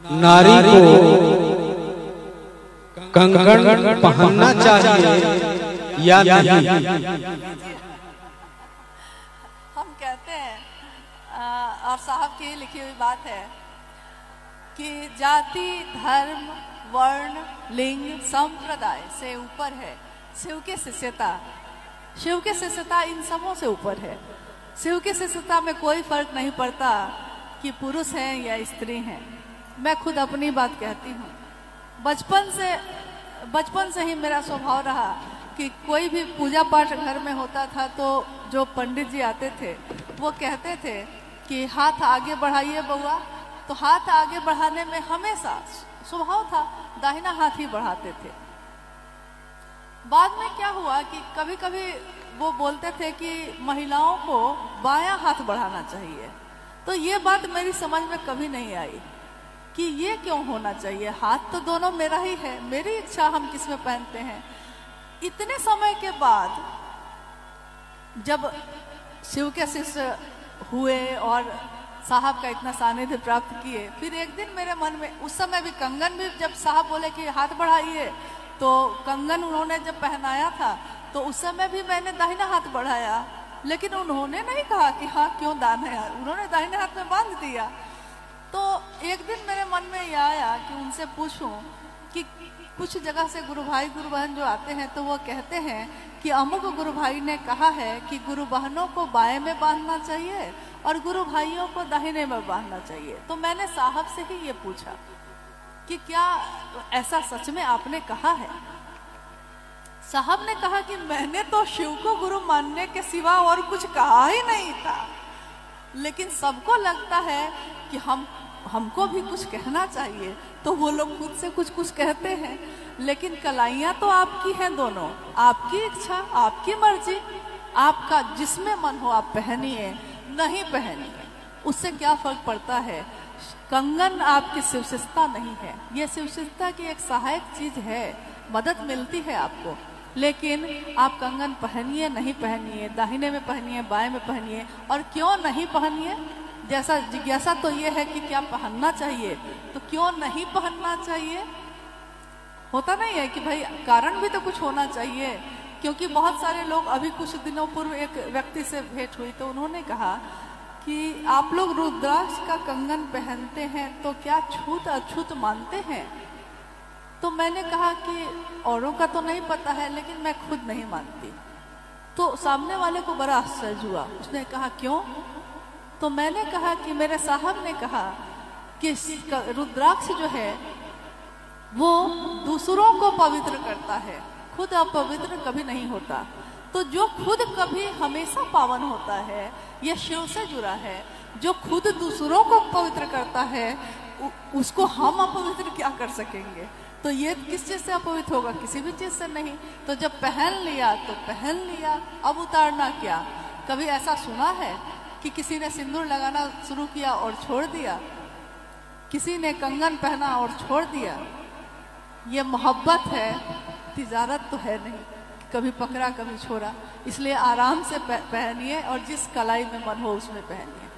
नारी को कंगन पहनना चाहिए या नहीं? हम कहते हैं और साहब की लिखी हुई बात है कि जाति, धर्म, वर्ण, लिंग, संप्रदाय से ऊपर है शिव की शिष्यता। शिव की शिष्यता इन सबों से ऊपर है। शिव की शिष्यता में कोई फर्क नहीं पड़ता कि पुरुष हैं या स्त्री हैं। मैं खुद अपनी बात कहती हूँ। बचपन से ही मेरा स्वभाव रहा कि कोई भी पूजा पाठ घर में होता था तो जो पंडित जी आते थे वो कहते थे कि हाथ आगे बढ़ाइए बउआ, तो हाथ आगे बढ़ाने में हमेशा स्वभाव था दाहिना हाथ ही बढ़ाते थे। बाद में क्या हुआ कि कभी कभी वो बोलते थे कि महिलाओं को बायां हाथ बढ़ाना चाहिए, तो ये बात मेरी समझ में कभी नहीं आई कि ये क्यों होना चाहिए। हाथ तो दोनों मेरा ही है, मेरी इच्छा हम किस में पहनते हैं। इतने समय के बाद जब शिव के शिष्य हुए और साहब का इतना सानिध्य प्राप्त किए, फिर एक दिन मेरे मन में, उस समय भी कंगन भी जब साहब बोले कि हाथ बढ़ाइए तो कंगन उन्होंने जब पहनाया था तो उस समय भी मैंने दाहिना हाथ बढ़ाया, लेकिन उन्होंने नहीं कहा कि हाँ क्यों दाहिने हाथ, उन्होंने दाहिने हाथ में बांध दिया। तो एक दिन मेरे मन में यह आया कि उनसे पूछूं कि कुछ जगह से गुरु भाई गुरु बहन जो आते हैं तो वो कहते हैं कि अमुक गुरु भाई ने कहा है कि गुरु बहनों को बाएं में बांधना चाहिए और गुरु भाइयों को दाहिने में बांधना चाहिए। तो मैंने साहब से ही ये पूछा कि क्या ऐसा सच में आपने कहा है? साहब ने कहा कि मैंने तो शिव को गुरु मानने के सिवा और कुछ कहा ही नहीं था, लेकिन सबको लगता है कि हमको भी कुछ कहना चाहिए, तो वो लोग खुद से कुछ कुछ कहते हैं, लेकिन कलाइयाँ तो आपकी हैं दोनों, आपकी इच्छा, आपकी मर्जी, आपका जिसमें मन हो आप पहनिए, नहीं पहनिए, उससे क्या फर्क पड़ता है। कंगन आपकी शिवशिष्टता नहीं है, ये शिवशिष्टता की एक सहायक चीज है, मदद मिलती है आपको, लेकिन आप कंगन पहनिए नहीं पहनिए, दाहिने में पहनिए बाएं में पहनिए। और क्यों नहीं पहनिए, जैसा जिज्ञासा तो ये है कि क्या पहनना चाहिए, तो क्यों नहीं पहनना चाहिए? होता नहीं है कि भाई कारण भी तो कुछ होना चाहिए। क्योंकि बहुत सारे लोग, अभी कुछ दिनों पूर्व एक व्यक्ति से भेंट हुई तो उन्होंने कहा कि आप लोग रुद्राक्ष का कंगन पहनते हैं तो क्या छूत अछूत मानते हैं? तो मैंने कहा कि औरों का तो नहीं पता है, लेकिन मैं खुद नहीं मानती। तो सामने वाले को बड़ा आश्चर्य हुआ, उसने कहा क्यों? तो मैंने कहा कि मेरे साहब ने कहा कि रुद्राक्ष जो है वो दूसरों को पवित्र करता है, खुद अपवित्र कभी नहीं होता। तो जो खुद कभी हमेशा पावन होता है, यह शिव से जुड़ा है। जो खुद दूसरों को पवित्र करता है उसको हम अपवित्र क्या कर सकेंगे? तो ये किस चीज से अपवित्र होगा? किसी भी चीज से नहीं। तो जब पहन लिया तो पहन लिया, अब उतारना क्या? कभी ऐसा सुना है कि किसी ने सिंदूर लगाना शुरू किया और छोड़ दिया, किसी ने कंगन पहना और छोड़ दिया? ये मोहब्बत है, तिजारत तो है नहीं, कभी पकड़ा कभी छोड़ा। इसलिए आराम से पहनिए और जिस कलाई में मन हो उसमें पहनिए।